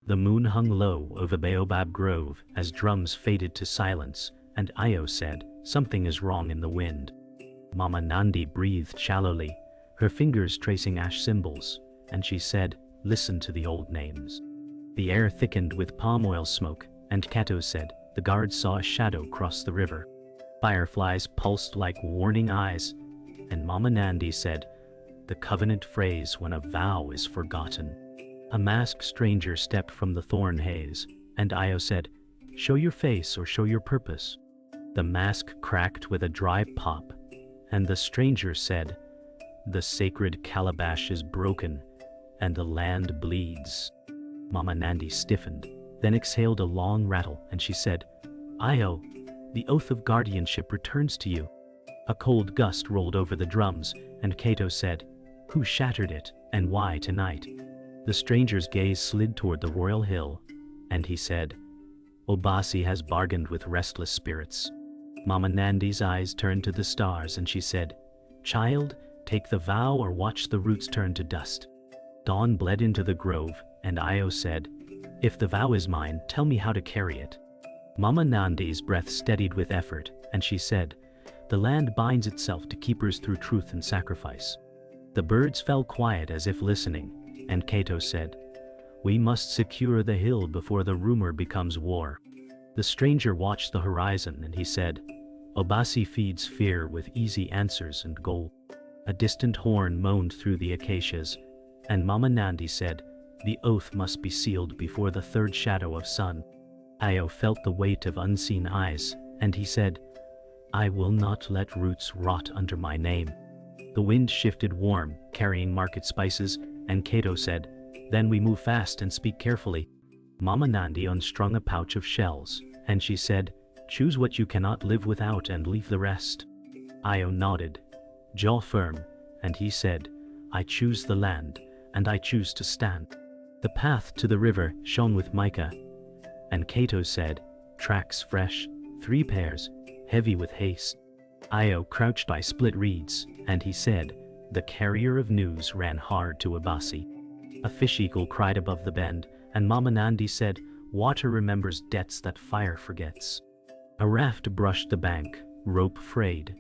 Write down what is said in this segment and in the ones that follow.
The moon hung low over baobab grove as drums faded to silence, and Io said, "Something is wrong in the wind." Mama Nandi breathed shallowly, her fingers tracing ash symbols, and she said, "Listen to the old names." The air thickened with palm oil smoke, and Kato said, "The guards saw a shadow cross the river." Fireflies pulsed like warning eyes, and Mama Nandi said, "The covenant phrase when a vow is forgotten." A masked stranger stepped from the thorn haze, and Io said, "Show your face or show your purpose." The mask cracked with a dry pop, and the stranger said, "The sacred calabash is broken, and the land bleeds." Mama Nandi stiffened, then exhaled a long rattle, and she said, "Io, the oath of guardianship returns to you." A cold gust rolled over the drums, and Kato said, "Who shattered it, and why tonight?" The stranger's gaze slid toward the royal hill, and he said, "Obasi has bargained with restless spirits." Mama Nandi's eyes turned to the stars, and she said, "Child, take the vow or watch the roots turn to dust." Dawn bled into the grove, and Io said, "If the vow is mine, tell me how to carry it." Mama Nandi's breath steadied with effort, and she said, "The land binds itself to keepers through truth and sacrifice." The birds fell quiet as if listening, and Kato said, "We must secure the hill before the rumor becomes war." The stranger watched the horizon, and he said, "Obasi feeds fear with easy answers and gold." A distant horn moaned through the acacias, and Mama Nandi said, "The oath must be sealed before the third shadow of sun." Io felt the weight of unseen eyes, and he said, "I will not let roots rot under my name." The wind shifted warm, carrying market spices, and Kato said, "Then we move fast and speak carefully." Mama Nandi unstrung a pouch of shells, and she said, "Choose what you cannot live without and leave the rest." Io nodded, jaw firm, and he said, "I choose the land, and I choose to stand." The path to the river shone with mica, and Kato said, "Tracks fresh, 3 pairs, heavy with haste." Io crouched by split reeds, and he said, "The carrier of news ran hard to Obasi." A fish eagle cried above the bend, and Mama Nandi said, "Water remembers debts that fire forgets." A raft brushed the bank, rope frayed,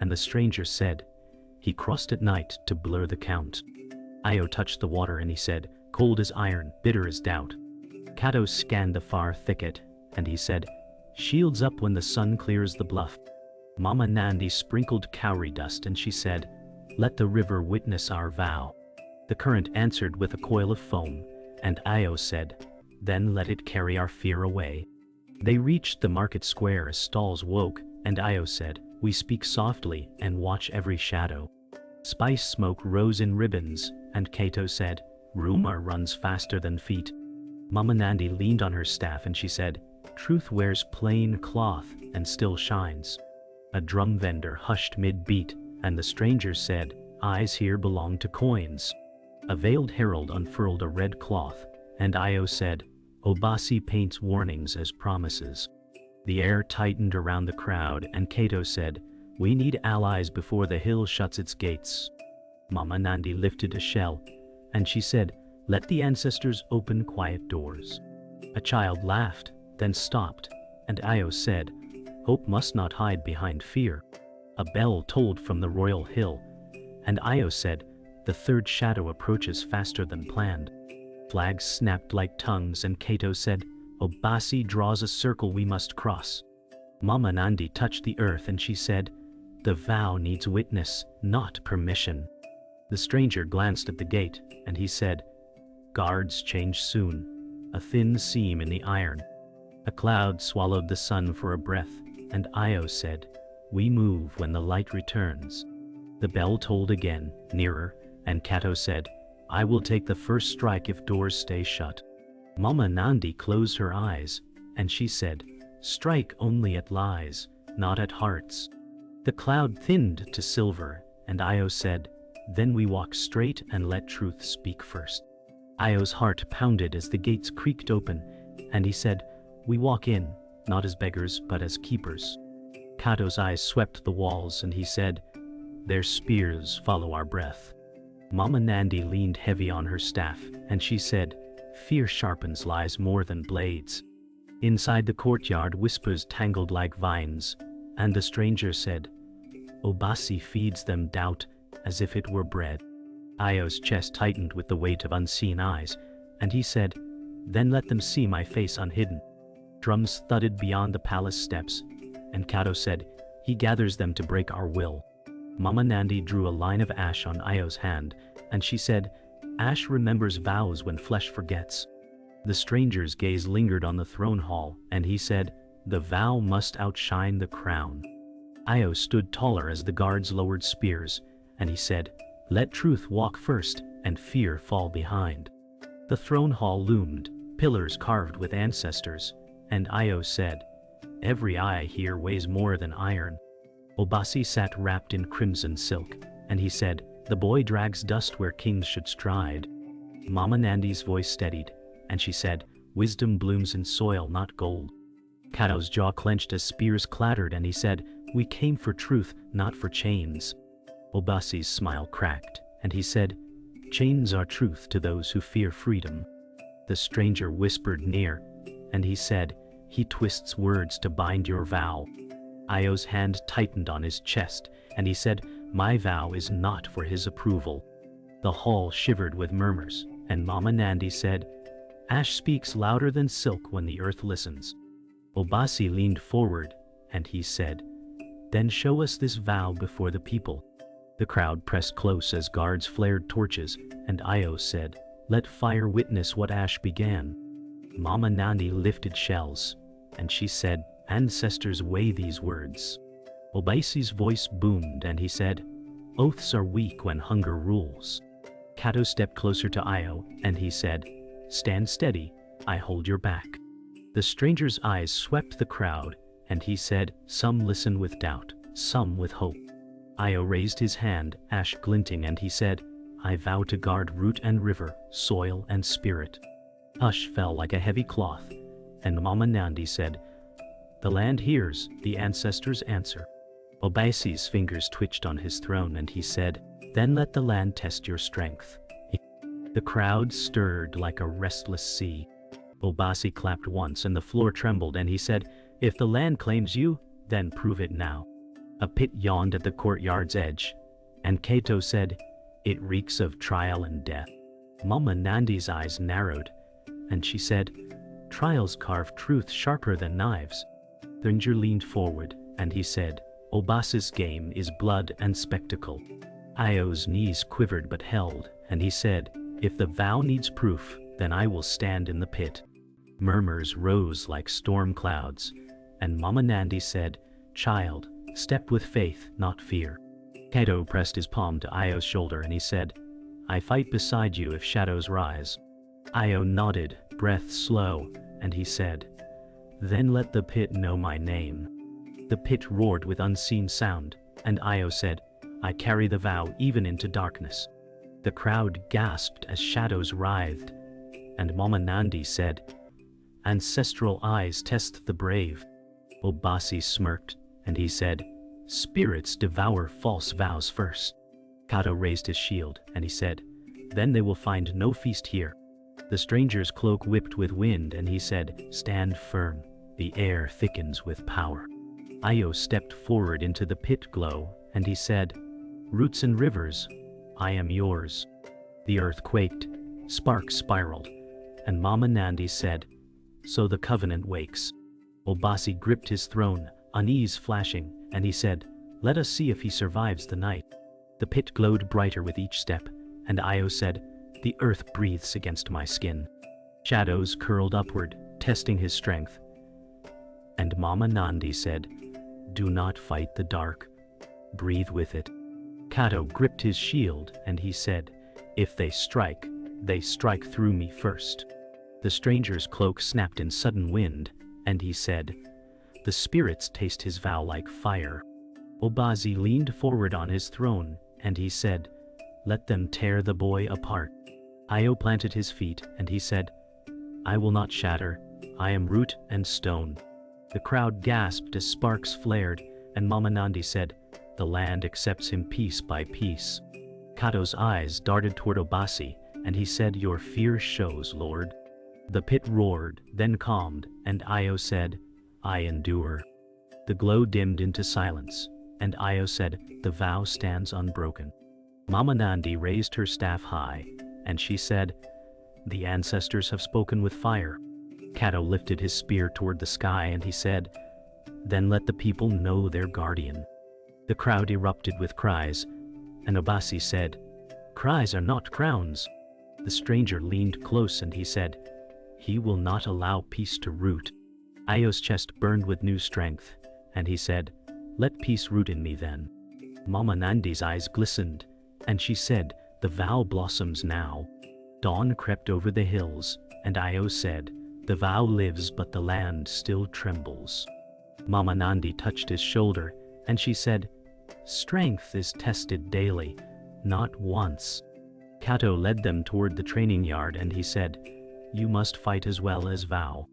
and the stranger said, "He crossed at night to blur the count." Io touched the water, and he said, "Cold as iron, bitter as doubt." Kato scanned the far thicket, and he said, "Shields up when the sun clears the bluff." Mama Nandi sprinkled cowrie dust, and she said, "Let the river witness our vow." The current answered with a coil of foam, and Io said, "Then let it carry our fear away." They reached the market square as stalls woke, and Io said, "We speak softly and watch every shadow." Spice smoke rose in ribbons, and Kato said, "Rumor runs faster than feet." Mama Nandi leaned on her staff, and she said, "Truth wears plain cloth and still shines." A drum vendor hushed mid-beat, and the stranger said, "Eyes here belong to coins." A veiled herald unfurled a red cloth, and Io said, "Obasi paints warnings as promises." The air tightened around the crowd, and Kato said, "We need allies before the hill shuts its gates." Mama Nandi lifted a shell, and she said, "Let the ancestors open quiet doors." A child laughed, then stopped, and Io said, "Hope must not hide behind fear." A bell tolled from the royal hill, and Io said, "The third shadow approaches faster than planned." Flags snapped like tongues, and Kato said, "Obasi draws a circle we must cross." Mama Nandi touched the earth, and she said, "The vow needs witness, not permission." The stranger glanced at the gate, and he said, "Guards change soon, a thin seam in the iron." A cloud swallowed the sun for a breath, and Io said, "We move when the light returns." The bell tolled again, nearer, and Kato said, "I will take the first strike if doors stay shut." Mama Nandi closed her eyes, and she said, "Strike only at lies, not at hearts." The cloud thinned to silver, and Io said, "Then we walk straight and let truth speak first." Io's heart pounded as the gates creaked open, and he said, "We walk in, not as beggars but as keepers." Kato's eyes swept the walls, and he said, "Their spears follow our breath." Mama Nandi leaned heavy on her staff, and she said, fear sharpens lies more than blades. Inside the courtyard whispers tangled like vines, and the stranger said, Obasi feeds them doubt as if it were bread. Io's chest tightened with the weight of unseen eyes, and he said, Then let them see my face unhidden. Drums thudded beyond the palace steps, and Kato said, He gathers them to break our will. Mama Nandi drew a line of ash on Io's hand, and she said, Ash remembers vows when flesh forgets. The stranger's gaze lingered on the throne hall, and he said, The vow must outshine the crown. Io stood taller as the guards lowered spears, and he said, Let truth walk first, and fear fall behind. The throne hall loomed, pillars carved with ancestors, and Io said, Every eye here weighs more than iron. Obasi sat wrapped in crimson silk, and he said, The boy drags dust where kings should stride. Mama Nandi's voice steadied, and she said, Wisdom blooms in soil, not gold. Kato's jaw clenched as spears clattered, and he said, We came for truth, not for chains. Obasi's smile cracked, and he said, Chains are truth to those who fear freedom. The stranger whispered near, and he said, He twists words to bind your vow. Io's hand tightened on his chest, and he said, My vow is not for his approval. The hall shivered with murmurs, and Mama Nandi said, Ash speaks louder than silk when the earth listens. Obasi leaned forward, and he said, Then show us this vow before the people. The crowd pressed close as guards flared torches, and Io said, Let fire witness what Ash began. Mama Nandi lifted shells, and she said, Ancestors weigh these words. Obasi's voice boomed, and he said, Oaths are weak when hunger rules. Kato stepped closer to Io, and he said, Stand steady, I hold your back. The stranger's eyes swept the crowd, and he said, Some listen with doubt, some with hope. Io raised his hand, ash glinting, and he said, I vow to guard root and river, soil and spirit. Hush fell like a heavy cloth, and Mama Nandi said, The land hears, the ancestors answer. Obasi's fingers twitched on his throne, and he said, Then let the land test your strength. The crowd stirred like a restless sea. Obasi clapped once, and the floor trembled, and he said, If the land claims you, then prove it now. A pit yawned at the courtyard's edge, and Kato said, It reeks of trial and death. Mama Nandi's eyes narrowed, and she said, Trials carve truth sharper than knives. The ranger leaned forward, and he said, Obasi's game is blood and spectacle. Io's knees quivered but held, and he said, If the vow needs proof, then I will stand in the pit. Murmurs rose like storm clouds, and Mama Nandi said, Child, step with faith, not fear. Kato pressed his palm to Io's shoulder, and he said, I fight beside you if shadows rise. Io nodded, breath slow, and he said, Then let the pit know my name. The pit roared with unseen sound, and Io said, I carry the vow even into darkness. The crowd gasped as shadows writhed, and Mama Nandi said, Ancestral eyes test the brave. Obasi smirked, and he said, Spirits devour false vows first. Kato raised his shield, and he said, Then they will find no feast here. The stranger's cloak whipped with wind, and he said, Stand firm, the air thickens with power. Io stepped forward into the pit glow, and he said, Roots and rivers, I am yours. The earth quaked, sparks spiraled, and Mama Nandi said, So the covenant wakes. Obasi gripped his throne, unease flashing, and he said, Let us see if he survives the night. The pit glowed brighter with each step, and Io said, The earth breathes against my skin. Shadows curled upward, testing his strength. And Mama Nandi said, Do not fight the dark. Breathe with it. Kato gripped his shield, and he said, If they strike through me first. The stranger's cloak snapped in sudden wind, and he said, The spirits taste his vow like fire. Obasi leaned forward on his throne, and he said, Let them tear the boy apart. Io planted his feet, and he said, I will not shatter, I am root and stone. The crowd gasped as sparks flared, and Mama Nandi said, The land accepts him piece by piece. Kato's eyes darted toward Obasi, and he said, Your fear shows, Lord. The pit roared, then calmed, and Io said, I endure. The glow dimmed into silence, and Io said, the vow stands unbroken. Mama Nandi raised her staff high, and she said, the ancestors have spoken with fire. Kato lifted his spear toward the sky and he said, then let the people know their guardian. The crowd erupted with cries, and Obasi said, cries are not crowns. The stranger leaned close and he said, he will not allow peace to root. Io's chest burned with new strength, and he said, let peace root in me then. Mama Nandi's eyes glistened, and she said, the vow blossoms now. Dawn crept over the hills, and Io said, the vow lives but the land still trembles. Mama Nandi touched his shoulder, and she said, strength is tested daily, not once. Kato led them toward the training yard and he said, you must fight as well as vow.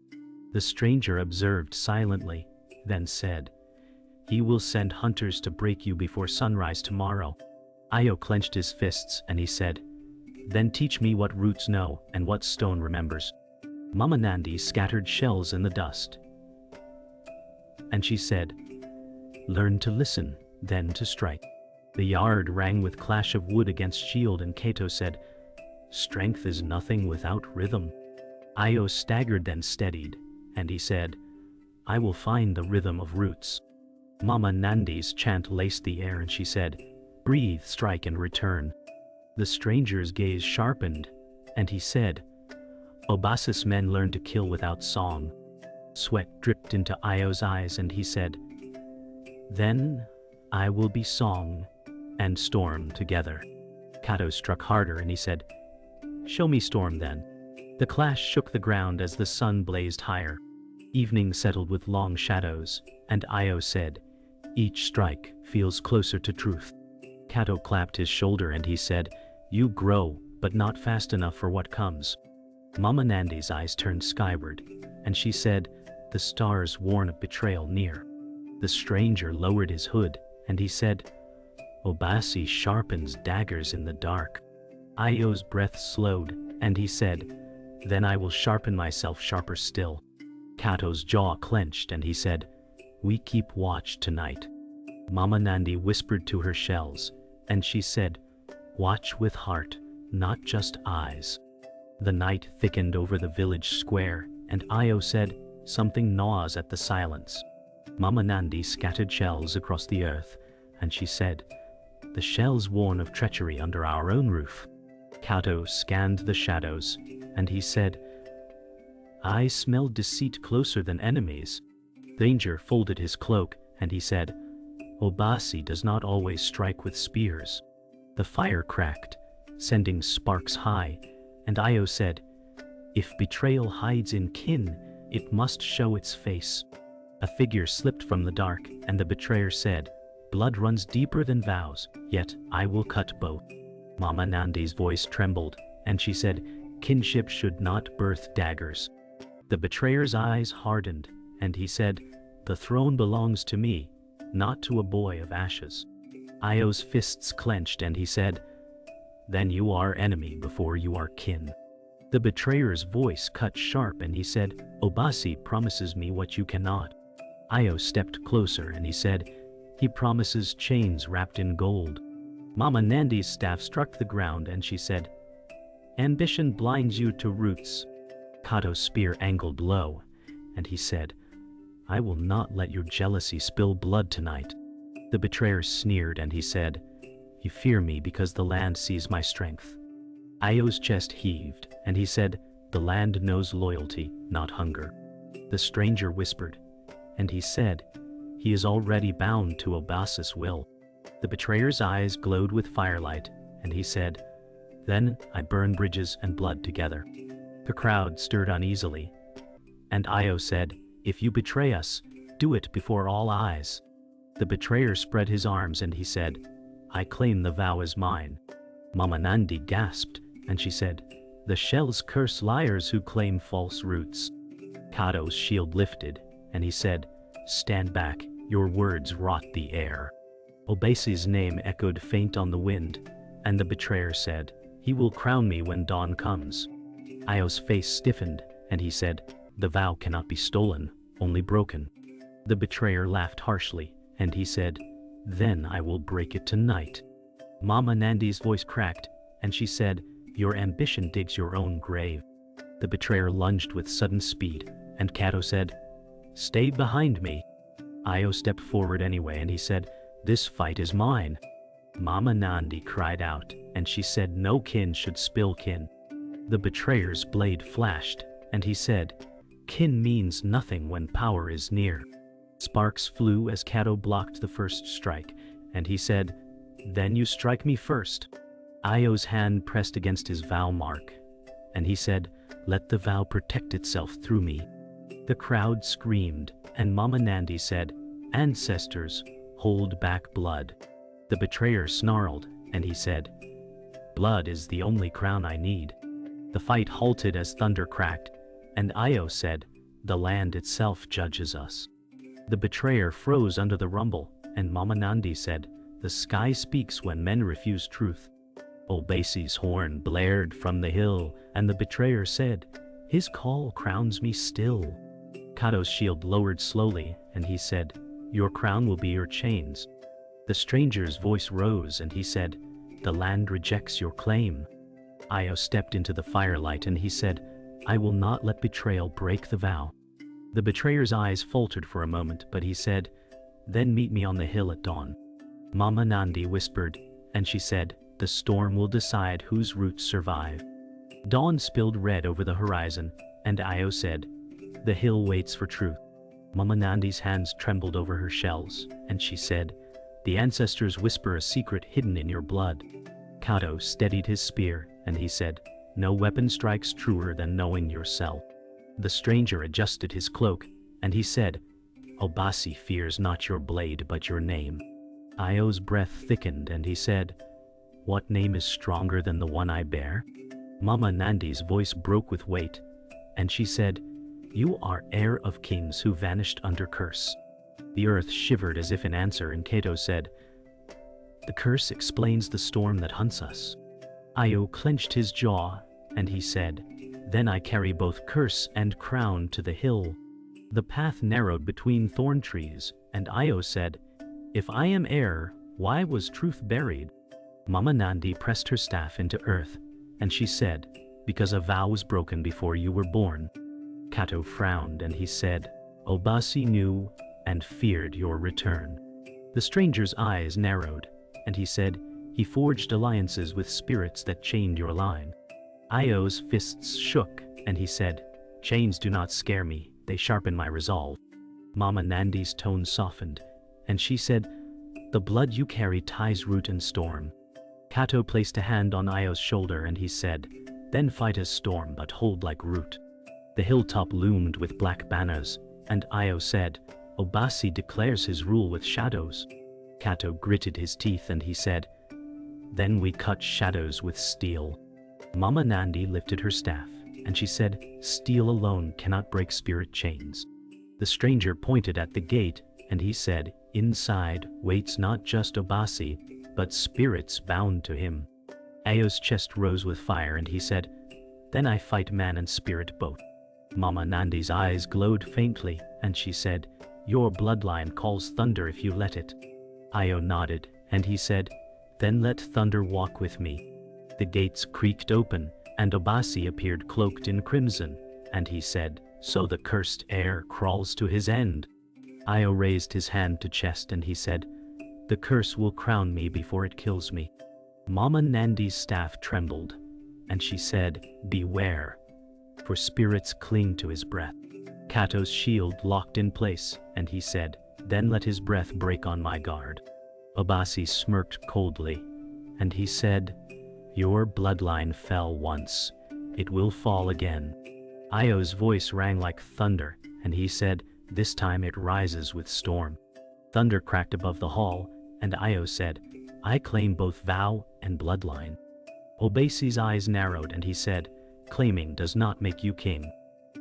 The stranger observed silently, then said, he will send hunters to break you before sunrise tomorrow. Io clenched his fists and he said, then teach me what roots know and what stone remembers. Mama Nandi scattered shells in the dust, and she said, learn to listen, then to strike. The yard rang with clash of wood against shield and Kato said, strength is nothing without rhythm. Io staggered then steadied, and he said, I will find the rhythm of roots. Mama Nandi's chant laced the air and she said, breathe, strike and return. The stranger's gaze sharpened, and he said, Obasi's men learn to kill without song. Sweat dripped into Io's eyes and he said, then I will be song and storm together. Kato struck harder and he said, show me storm then. The clash shook the ground as the sun blazed higher. Evening settled with long shadows, and Io said, each strike feels closer to truth. Kato clapped his shoulder and he said, you grow, but not fast enough for what comes. Mama Nandi's eyes turned skyward, and she said, the stars warn of betrayal near. The stranger lowered his hood, and he said, Obasi sharpens daggers in the dark. Io's breath slowed, and he said, then I will sharpen myself sharper still. Kato's jaw clenched and he said, we keep watch tonight. Mama Nandi whispered to her shells, and she said, watch with heart, not just eyes. The night thickened over the village square, and Io said, something gnaws at the silence. Mama Nandi scattered shells across the earth, and she said, the shells warn of treachery under our own roof. Kato scanned the shadows, and he said, I smell deceit closer than enemies. The ranger folded his cloak, and he said, Obasi does not always strike with spears. The fire cracked, sending sparks high, and Io said, if betrayal hides in kin, it must show its face. A figure slipped from the dark, and the betrayer said, blood runs deeper than vows, yet I will cut both. Mama Nandi's voice trembled, and she said, kinship should not birth daggers. The betrayer's eyes hardened, and he said, the throne belongs to me, not to a boy of ashes. Io's fists clenched, and he said, then you are enemy before you are kin. The betrayer's voice cut sharp, and he said, Obasi promises me what you cannot. Io stepped closer, and he said, he promises chains wrapped in gold. Mama Nandi's staff struck the ground, and she said, ambition blinds you to roots. Kato's spear angled low, and he said, I will not let your jealousy spill blood tonight. The betrayer sneered, and he said, you fear me because the land sees my strength. Io's chest heaved, and he said, the land knows loyalty, not hunger. The stranger whispered, and he said, he is already bound to Obasi's will. The betrayer's eyes glowed with firelight, and he said, then I burn bridges and blood together. The crowd stirred uneasily, and Io said, if you betray us, do it before all eyes. The betrayer spread his arms and he said, I claim the vow as mine. Mama Nandi gasped, and she said, the shells curse liars who claim false roots. Kato's shield lifted, and he said, stand back, your words rot the air. Obasi's name echoed faint on the wind, and the betrayer said, he will crown me when dawn comes. Io's face stiffened, and he said, "The vow cannot be stolen, only broken." The betrayer laughed harshly, and he said, "Then I will break it tonight." Mama Nandi's voice cracked, and she said, "Your ambition digs your own grave." The betrayer lunged with sudden speed, and Kato said, "Stay behind me." Io stepped forward anyway, and he said, "This fight is mine." Mama Nandi cried out, and she said, "No kin should spill kin." The betrayer's blade flashed, and he said, "Kin means nothing when power is near." Sparks flew as Kato blocked the first strike, and he said, "Then you strike me first." Io's hand pressed against his vow mark, and he said, "Let the vow protect itself through me." The crowd screamed, and Mama Nandi said, "Ancestors, hold back blood." The betrayer snarled, and he said, "Blood is the only crown I need." The fight halted as thunder cracked, and Io said, "The land itself judges us." The betrayer froze under the rumble, and Mama Nandi said, "The sky speaks when men refuse truth." Obasi's horn blared from the hill, and the betrayer said, "His call crowns me still." Kato's shield lowered slowly, and he said, "Your crown will be your chains." The stranger's voice rose, and he said, "The land rejects your claim." Io stepped into the firelight, and he said, "I will not let betrayal break the vow." The betrayer's eyes faltered for a moment, but he said, "Then meet me on the hill at dawn." Mama Nandi whispered, and she said, "The storm will decide whose roots survive." Dawn spilled red over the horizon, and Io said, "The hill waits for truth." Mama Nandi's hands trembled over her shells, and she said, "The ancestors whisper a secret hidden in your blood." Kato steadied his spear, and he said, "No weapon strikes truer than knowing yourself." The stranger adjusted his cloak, and he said, "Obasi fears not your blade but your name." Io's breath thickened, and he said, "What name is stronger than the one I bear?" Mama Nandi's voice broke with weight, and she said, "You are heir of kings who vanished under curse." The earth shivered as if in answer, and Kato said, "The curse explains the storm that hunts us." Io clenched his jaw, and he said, "Then I carry both curse and crown to the hill." The path narrowed between thorn trees, and Io said, "If I am heir, why was truth buried?" Mama Nandi pressed her staff into earth, and she said, "Because a vow was broken before you were born." Kato frowned, and he said, "Obasi knew and feared your return." The stranger's eyes narrowed, and he said, "He forged alliances with spirits that chained your line." Io's fists shook, and he said, "Chains do not scare me, they sharpen my resolve." Mama Nandi's tone softened, and she said, "The blood you carry ties root and storm." Kato placed a hand on Io's shoulder, and he said, "Then fight as storm, but hold like root." The hilltop loomed with black banners, and Io said, "Obasi declares his rule with shadows." Kato gritted his teeth, and he said, "Then we cut shadows with steel." Mama Nandi lifted her staff, and she said, "Steel alone cannot break spirit chains." The stranger pointed at the gate, and he said, "Inside waits not just Obasi, but spirits bound to him." Io's chest rose with fire, and he said, "Then I fight man and spirit both." Mama Nandi's eyes glowed faintly, and she said, "Your bloodline calls thunder if you let it." Io nodded, and he said, "Then let thunder walk with me." The gates creaked open, and Obasi appeared cloaked in crimson, and he said, "So the cursed heir crawls to his end." Io raised his hand to chest, and he said, "The curse will crown me before it kills me." Mama Nandi's staff trembled, and she said, "Beware, for spirits cling to his breath." Kato's shield locked in place, and he said, "Then let his breath break on my guard." Obasi smirked coldly, and he said, "Your bloodline fell once. It will fall again." Io's voice rang like thunder, and he said, "This time it rises with storm." Thunder cracked above the hall, and Io said, "I claim both vow and bloodline." Obasi's eyes narrowed, and he said, "Claiming does not make you king."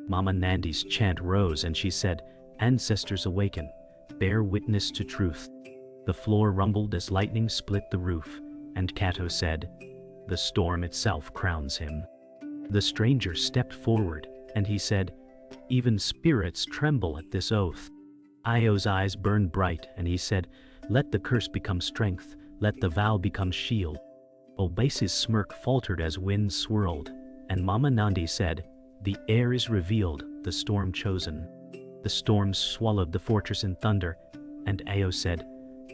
Mama Nandi's chant rose, and she said, "Ancestors awaken, bear witness to truth." The floor rumbled as lightning split the roof, and Kato said, "The storm itself crowns him." The stranger stepped forward, and he said, "Even spirits tremble at this oath." Io's eyes burned bright, and he said, "Let the curse become strength, let the vow become shield." Obasi's smirk faltered as winds swirled, and Mama Nandi said, "The heir is revealed, the storm chosen." The storm swallowed the fortress in thunder, and Io said,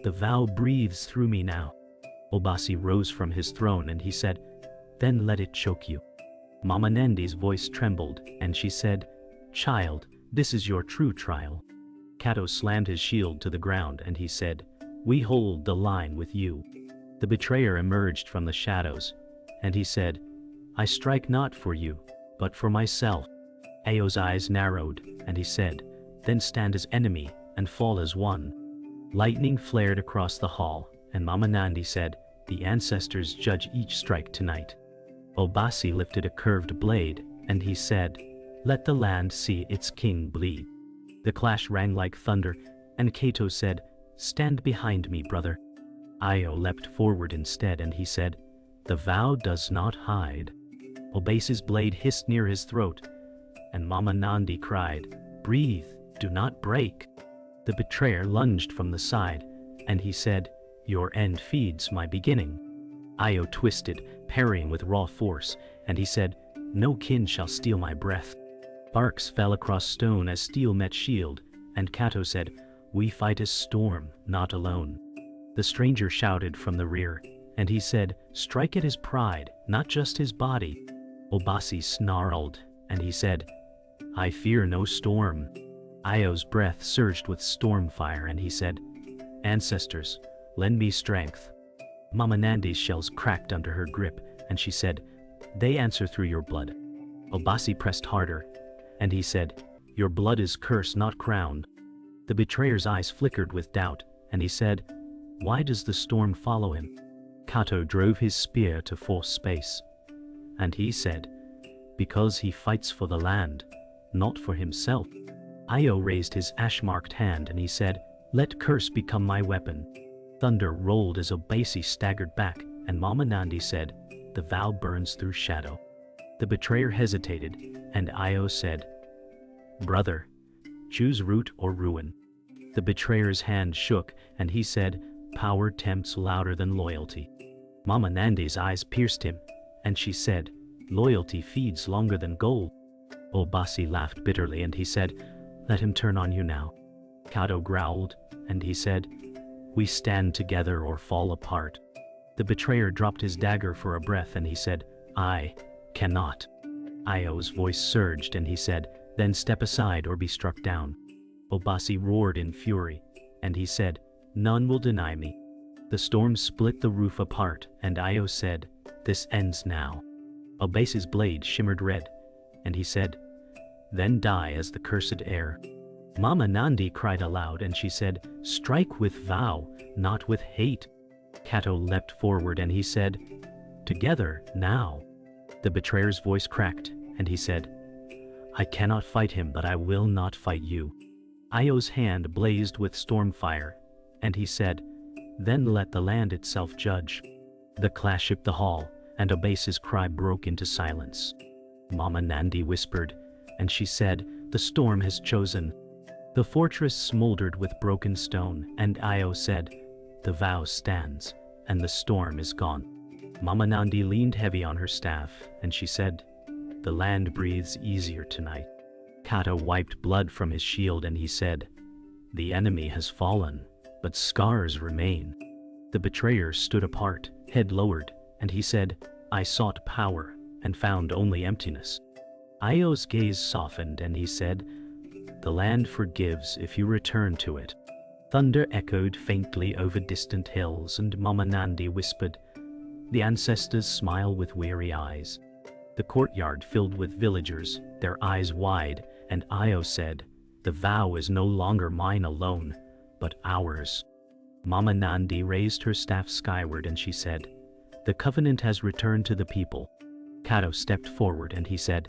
"The vow breathes through me now." Obasi rose from his throne and he said, "Then let it choke you." Mama Nandi's voice trembled, and she said, "Child, this is your true trial." Kato slammed his shield to the ground and he said, "We hold the line with you." The betrayer emerged from the shadows, and he said, "I strike not for you, but for myself." Ao's eyes narrowed, and he said, "Then stand as enemy and fall as one." Lightning flared across the hall, and Mama Nandi said, "The ancestors judge each strike tonight." Obasi lifted a curved blade, and he said, "Let the land see its king bleed." The clash rang like thunder, and Kato said, "Stand behind me, brother." Io leapt forward instead, and he said, "The vow does not hide." Obasi's blade hissed near his throat, and Mama Nandi cried, "Breathe, do not break." The betrayer lunged from the side, and he said, "Your end feeds my beginning." Io twisted, parrying with raw force, and he said, "No kin shall steal my breath." Sparks fell across stone as steel met shield, and Kato said, "We fight as storm, not alone." The stranger shouted from the rear, and he said, "Strike at his pride, not just his body." Obasi snarled, and he said, "I fear no storm." Io's breath surged with storm fire, and he said, "Ancestors, lend me strength." Mama Nandi's shells cracked under her grip, and she said, "They answer through your blood." Obasi pressed harder, and he said, "Your blood is cursed, not crowned." The betrayer's eyes flickered with doubt, and he said, "Why does the storm follow him?" Kato drove his spear to force space, and he said, "Because he fights for the land, not for himself." Io raised his ash-marked hand, and he said, "Let curse become my weapon." Thunder rolled as Obasi staggered back, and Mama Nandi said, "The vow burns through shadow." The betrayer hesitated, and Io said, "Brother, choose root or ruin." The betrayer's hand shook, and he said, "Power tempts louder than loyalty." Mama Nandi's eyes pierced him, and she said, "Loyalty feeds longer than gold." Obasi laughed bitterly, and he said, "Let him turn on you now." Kato growled, and he said, "We stand together or fall apart." The betrayer dropped his dagger for a breath, and he said, "I cannot." Io's voice surged, and he said, "Then step aside or be struck down." Obasi roared in fury, and he said, "None will deny me." The storm split the roof apart, and Io said, "This ends now." Obasi's blade shimmered red, and he said, "Then die as the cursed heir." Mama Nandi cried aloud, and she said, "Strike with vow, not with hate." Kato leapt forward, and he said, "Together, now." The betrayer's voice cracked, and he said, "I cannot fight him, but I will not fight you." Io's hand blazed with storm fire, and he said, "Then let the land itself judge." The clash shook the hall, and Obasi's cry broke into silence. Mama Nandi whispered, and she said, "The storm has chosen." The fortress smoldered with broken stone, and Io said, "The vow stands, and the storm is gone." Mama Nandi leaned heavy on her staff, and she said, "The land breathes easier tonight." Kato wiped blood from his shield, and he said, "The enemy has fallen, but scars remain." The betrayer stood apart, head lowered, and he said, "I sought power, and found only emptiness." Io's gaze softened, and he said, "The land forgives if you return to it." Thunder echoed faintly over distant hills, and Mama Nandi whispered, "The ancestors smile with weary eyes." The courtyard filled with villagers, their eyes wide, and Io said, "The vow is no longer mine alone, but ours." Mama Nandi raised her staff skyward, and she said, "The covenant has returned to the people." Kato stepped forward, and he said,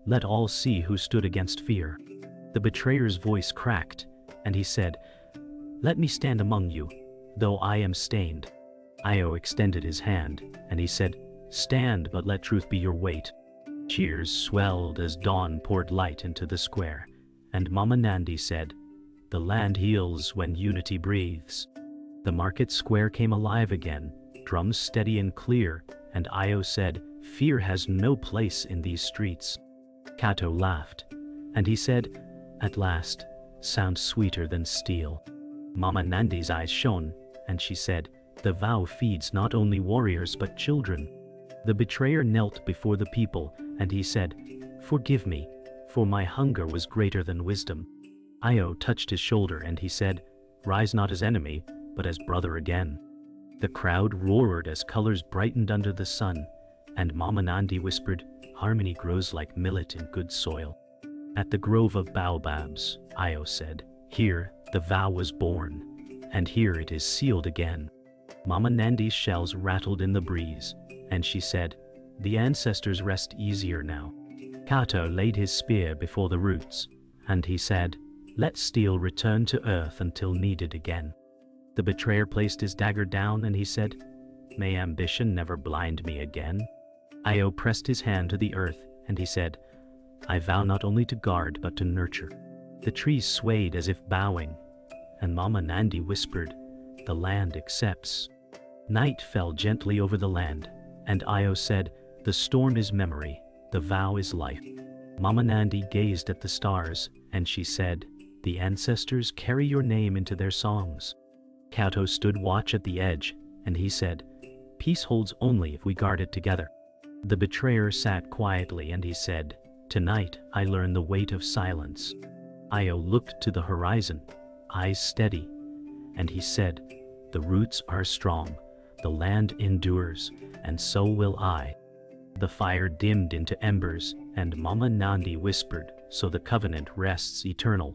"Let all see who stood against fear." The betrayer's voice cracked, and he said, "Let me stand among you, though I am stained." Io extended his hand, and he said, "Stand, but let truth be your weight." Cheers swelled as dawn poured light into the square, and Mama Nandi said, "The land heals when unity breathes." The market square came alive again, drums steady and clear, and Io said, "Fear has no place in these streets." Kato laughed, and he said, "At last, sounds sweeter than steel." Mama Nandi's eyes shone, and she said, "The vow feeds not only warriors but children." The betrayer knelt before the people, and he said, "Forgive me, for my hunger was greater than wisdom." Io touched his shoulder, and he said, "Rise not as enemy, but as brother again." The crowd roared as colors brightened under the sun, and Mama Nandi whispered, "Harmony grows like millet in good soil." At the grove of baobabs, Io said, "Here the vow was born, and here it is sealed again." Mama Nandi's shells rattled in the breeze, and she said, "The ancestors rest easier now." Kato laid his spear before the roots, and he said, "Let steel return to earth until needed again." The betrayer placed his dagger down, and he said, "May ambition never blind me again." Io pressed his hand to the earth, and he said, "I vow not only to guard but to nurture." The trees swayed as if bowing, and Mama Nandi whispered, "The land accepts." Night fell gently over the land, and Io said, "The storm is memory, the vow is life." Mama Nandi gazed at the stars, and she said, "The ancestors carry your name into their songs." Kato stood watch at the edge, and he said, "Peace holds only if we guard it together." The betrayer sat quietly, and he said, "Tonight I learn the weight of silence." Io looked to the horizon, eyes steady, and he said, "The roots are strong, the land endures, and so will I." The fire dimmed into embers, and Mama Nandi whispered, "So the covenant rests eternal."